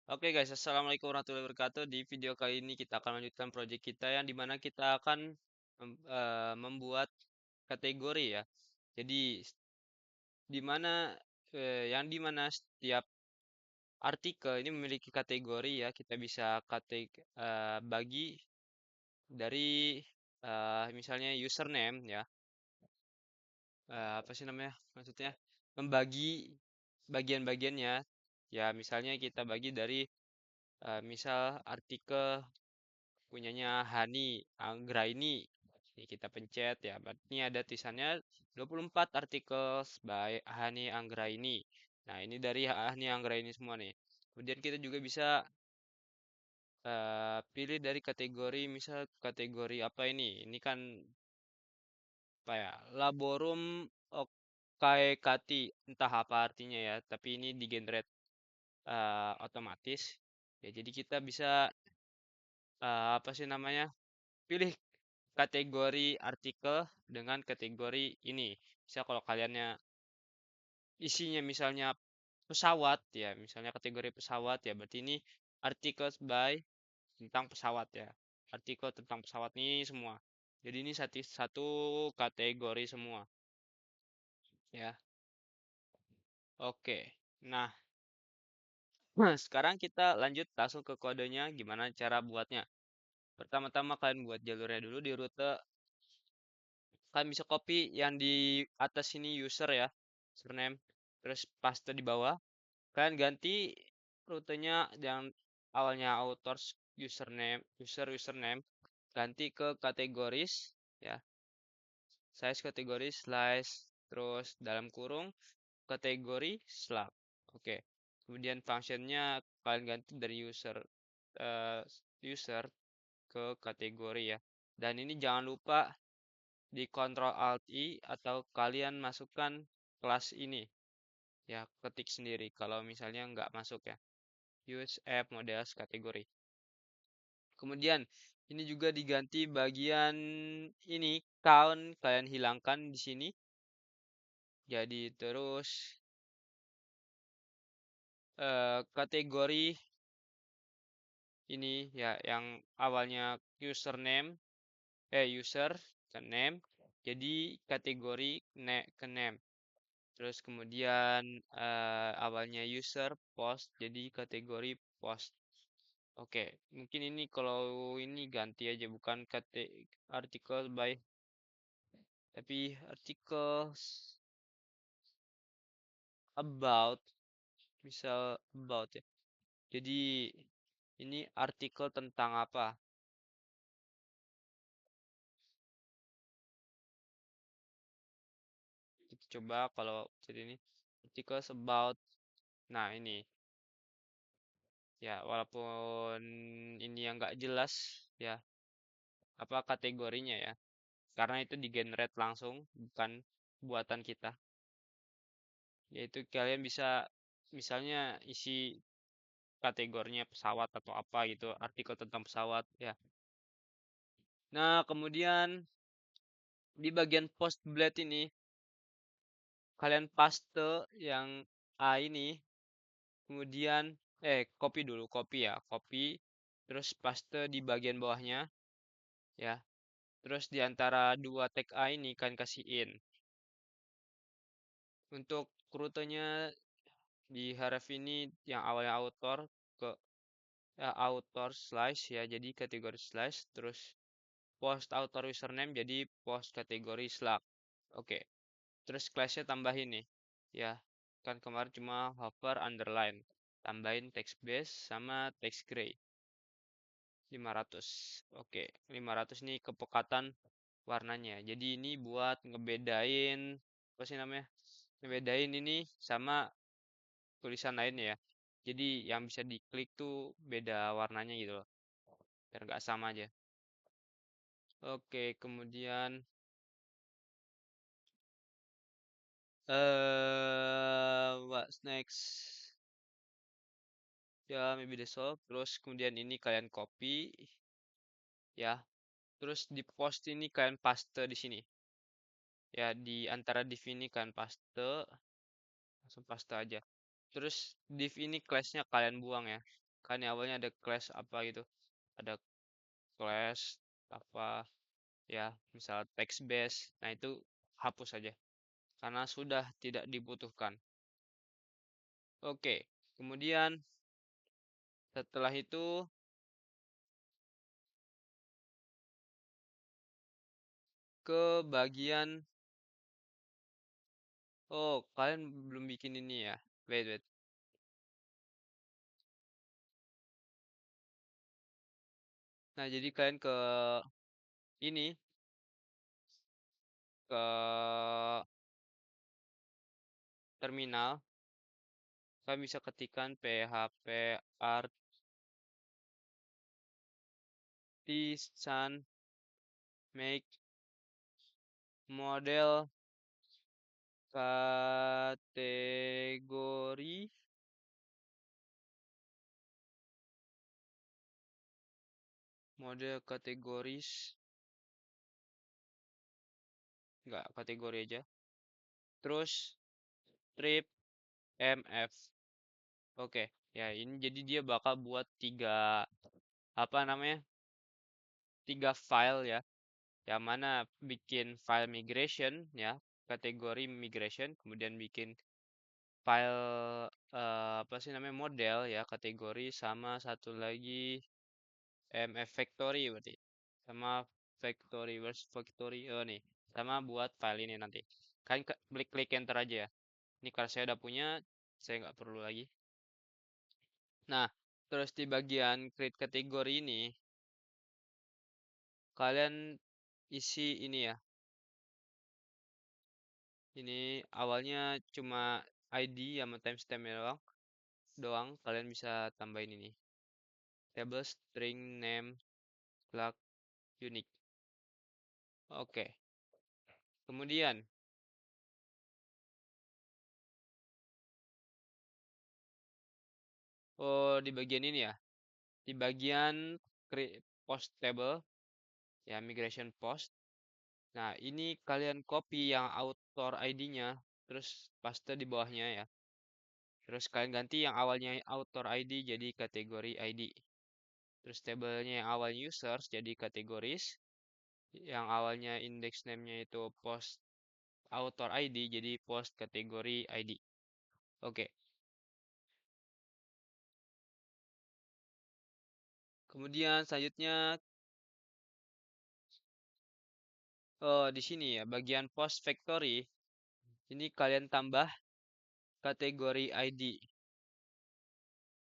Oke guys, assalamualaikum warahmatullahi wabarakatuh. Di video kali ini kita akan lanjutkan project kita yang dimana kita akan membuat kategori ya. Jadi dimana yang dimana setiap artikel ini memiliki kategori ya. Kita bisa bagi dari misalnya username ya. Apa sih namanya? Maksudnya membagi bagian-bagiannya. Ya misalnya kita bagi dari misal artikel punyanya Hani Anggraini. Ini kita pencet ya. Berarti ada tulisannya 24 artikel by Hani Anggraini. Nah, ini dari Hani Anggraini semua nih. Kemudian kita juga bisa pilih dari kategori, misal kategori apa ini? Ini kan apa ya? Laborum Okaekati, entah apa artinya ya, tapi ini di generate otomatis. Ya, jadi kita bisa apa sih namanya? Pilih kategori artikel dengan kategori ini. Bisa kalau kaliannya isinya misalnya pesawat ya, misalnya kategori pesawat ya, berarti ini artikel by tentang pesawat ya. Artikel tentang pesawat ini semua. Jadi ini satu satu kategori semua ya. Oke. Nah, sekarang kita lanjut langsung ke kodenya gimana cara buatnya. Pertama-tama kalian buat jalurnya dulu di rute. Kalian bisa copy yang di atas ini user ya, username, terus paste di bawah. Kalian ganti rutenya yang awalnya authors username, ganti ke kategoris ya, size kategori slice, terus dalam kurung kategori slug. Oke. Kemudian functionnya kalian ganti dari eh, user ke kategori ya. Dan ini jangan lupa di Ctrl Alt I atau kalian masukkan kelas ini ya, ketik sendiri kalau misalnya nggak masuk ya. Use app models kategori. Kemudian ini juga diganti bagian ini count kalian hilangkan di sini. Jadi terus kategori ini ya yang awalnya username user ke name jadi kategori ke name. Terus kemudian awalnya user post jadi kategori post. Oke, mungkin ini kalau ini ganti aja bukan artikel by tapi artikel about, misal about ya. Jadi ini artikel tentang apa? Kita coba kalau jadi ini artikel about. Nah, ini ya walaupun ini yang nggak jelas ya apa kategorinya ya. Karena itu di generate langsung bukan buatan kita. Yaitu kalian bisa misalnya isi kategorinya pesawat atau apa gitu, artikel tentang pesawat ya. Nah, kemudian di bagian post blade ini kalian paste yang A ini, kemudian copy dulu, copy ya, copy terus paste di bagian bawahnya ya. Terus di antara dua tag A ini kalian kasih in. Untuk rutenya di href ini yang awalnya author ke author slash ya, jadi kategori slash terus post author username jadi post kategori slug. Oke. Terus classnya tambahin nih ya, kan kemarin cuma hover underline, tambahin text base sama text gray 500. Oke, 500 nih kepekatan warnanya. Jadi ini buat ngebedain apa sih namanya, ngebedain ini sama tulisan lainnya ya. Jadi yang bisa diklik tuh beda warnanya gitu loh, biar nggak sama aja. Oke, kemudian what's next? Ya, maybe the solve. Terus kemudian ini kalian copy ya. Terus di post ini kalian paste di sini. Ya, di antara div ini kalian paste, langsung paste aja. Terus div ini classnya kalian buang ya. kan yang awalnya ada class apa gitu, ada class apa ya, misal text base. Nah, itu hapus saja karena sudah tidak dibutuhkan. Oke, kemudian setelah itu ke bagian, oh, kalian belum bikin ini ya. Wait, wait. Nah, jadi kalian ke ini, ke terminal, kalian bisa ketikkan php artisan make model kategori, model kategoris, enggak, kategori aja. Terus strip mf. Oke, ya ini jadi dia bakal buat apa namanya, tiga file ya. Yang mana bikin file migration ya, kategori migration, kemudian bikin file apa sih namanya, model ya, kategori, sama satu lagi mf factory berarti. Sama factory, where's factory? Oh nih, sama buat file ini nanti. Kalian klik enter aja ya. Ini kalau saya udah punya, saya nggak perlu lagi. Nah, terus di bagian create kategori ini, kalian isi ini ya. Ini awalnya cuma ID sama timestamp doang. Kalian bisa tambahin ini. Table string name flag unique. Oke. Kemudian, oh, di bagian ini ya. Di bagian create post table ya, migration post. Nah, ini kalian copy yang author ID-nya, terus paste di bawahnya ya. Terus kalian ganti yang awalnya author ID jadi kategori ID. Terus tabelnya yang awalnya users jadi kategoris. Yang awalnya index name-nya itu post author ID jadi post kategori ID. Oke. Kemudian selanjutnya, di sini ya, bagian post factory. Ini kalian tambah kategori ID.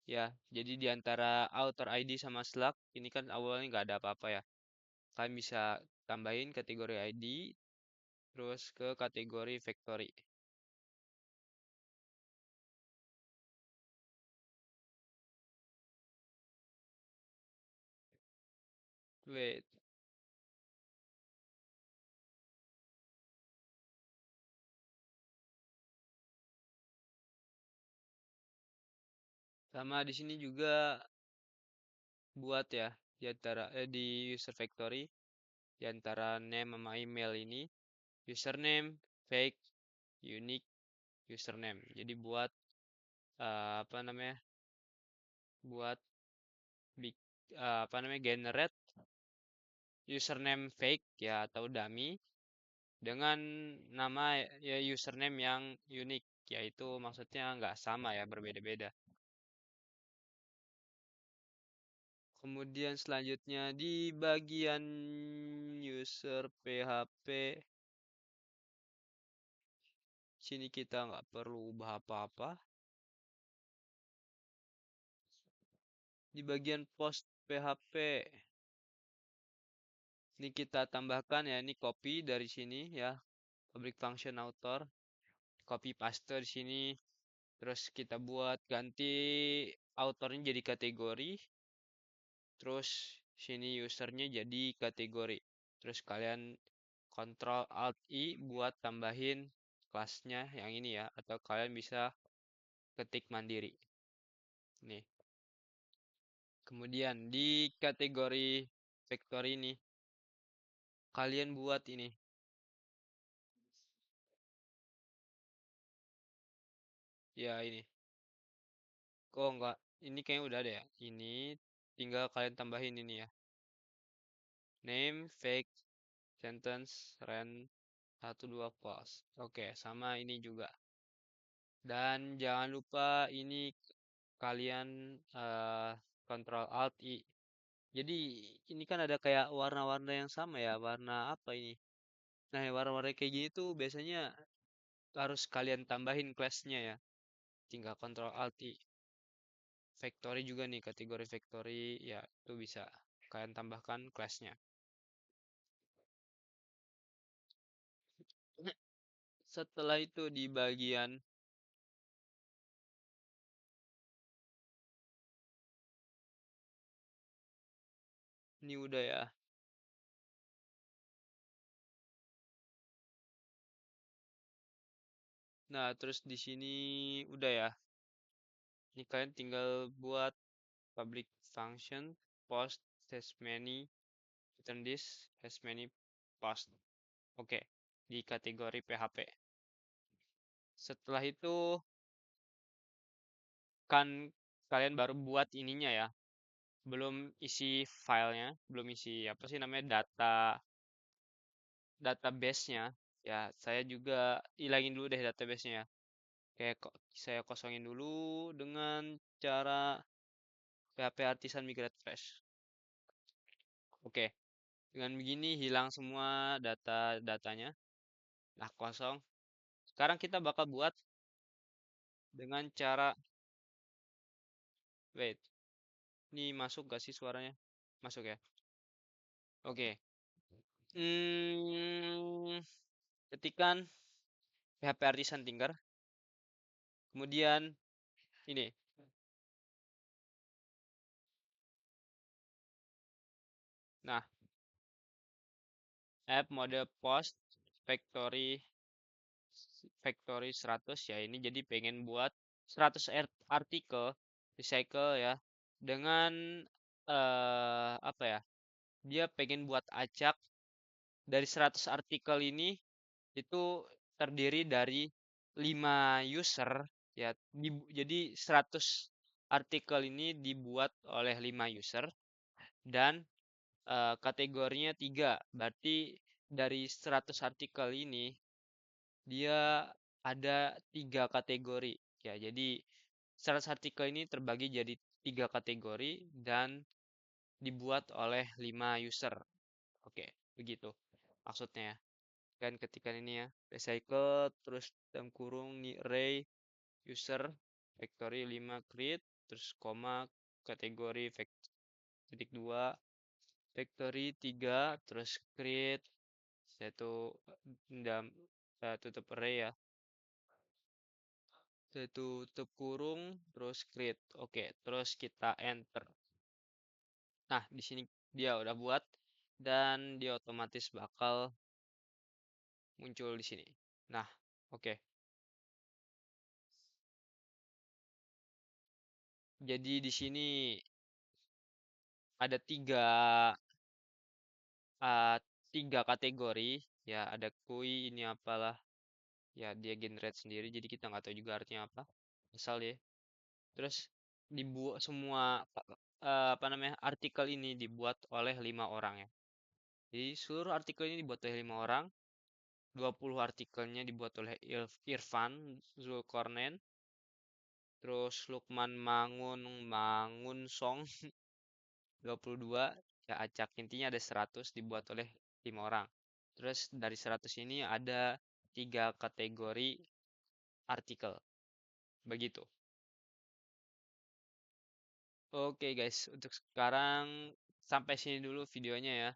Ya, jadi di antara author ID sama slug ini kan awalnya nggak ada apa-apa ya. Kalian bisa tambahin kategori ID terus ke kategori factory. Wait, sama di sini juga buat ya di user factory di antara name sama email ini, username fake unique username. Jadi buat apa namanya? Buat apa namanya, generate username fake ya atau dummy dengan nama ya username yang unik, yaitu maksudnya nggak sama ya, berbeda-beda. Kemudian selanjutnya di bagian user PHP, sini kita nggak perlu ubah apa-apa. Di bagian post PHP, ini kita tambahkan ya, ini copy dari sini ya, public function author, copy paste di sini. Terus kita buat ganti autornya jadi kategori, terus sini usernya jadi kategori. Terus kalian Ctrl Alt I buat tambahin kelasnya yang ini ya, atau kalian bisa ketik mandiri. Nih. Kemudian di kategori vektor ini kalian buat ini. Ya ini. Oh enggak. Ini kayaknya udah ada ya. Ini tinggal kalian tambahin ini ya. Name, fake, sentence, rent, 1, 2 clause. Oke, sama ini juga. Dan jangan lupa ini kalian Control Alt I. Jadi ini kan ada kayak warna-warna yang sama ya. Warna apa ini? Nah, yang warna-warna kayak gini tuh biasanya harus kalian tambahin class-nya ya. Tinggal Control Alt I. Factory juga nih, kategori factory ya itu bisa kalian tambahkan class-nya. Setelah itu di bagian ini udah ya. Nah, terus di sini udah ya. Ini kalian tinggal buat public function post as many return this as many post. Oke, di kategori PHP. Setelah itu kan kalian baru buat ininya ya. Belum isi filenya, belum isi apa sih namanya database-nya. Ya, saya juga ilangin dulu deh database-nya ya. Kayak kok saya kosongin dulu dengan cara PHP Artisan Migrate Fresh. Oke, dengan begini hilang semua datanya. Nah, kosong. Sekarang kita bakal buat dengan cara wait. Ini masuk gak sih suaranya? Masuk ya. Oke. Hmm, Ketikan PHP Artisan Tinker. Kemudian ini. Nah, app mode post factory factory 100 ya ini jadi pengen buat 100 artikel recycle ya dengan apa ya? Dia pengen buat acak dari 100 artikel ini itu terdiri dari 5 user ya. Jadi 100 artikel ini dibuat oleh 5 user dan kategorinya 3. Berarti dari 100 artikel ini dia ada 3 kategori. Ya, jadi 100 artikel ini terbagi jadi 3 kategori dan dibuat oleh 5 user. Oke, begitu maksudnya ya. Kan ketikan ini ya, recycle, terus dalam kurung nih array user factory 5 create, terus koma kategori titik 2 factory 3 terus create yaitu dalam tutup array ya yaitu tutup kurung terus create. Oke, terus kita enter. Nah, di sini dia udah buat dan dia otomatis bakal muncul di sini. Nah, oke. Jadi di sini ada uh, tiga kategori ya ada kui ini apalah ya dia generate sendiri jadi kita nggak tahu juga artinya apa asal ya. Terus dibuat semua apa namanya artikel ini dibuat oleh 5 orang ya. Jadi seluruh artikel ini dibuat oleh 5 orang. 20 artikelnya dibuat oleh Irfan Zulkarnain, terus Lukman Mangun Song 22, ya acak intinya ada 100 dibuat oleh 5 orang. Terus dari 100 ini ada 3 kategori artikel. Begitu. Oke guys, untuk sekarang sampai sini dulu videonya ya.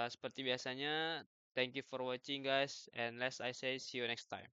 Seperti biasanya, thank you for watching guys, and let's I say see you next time.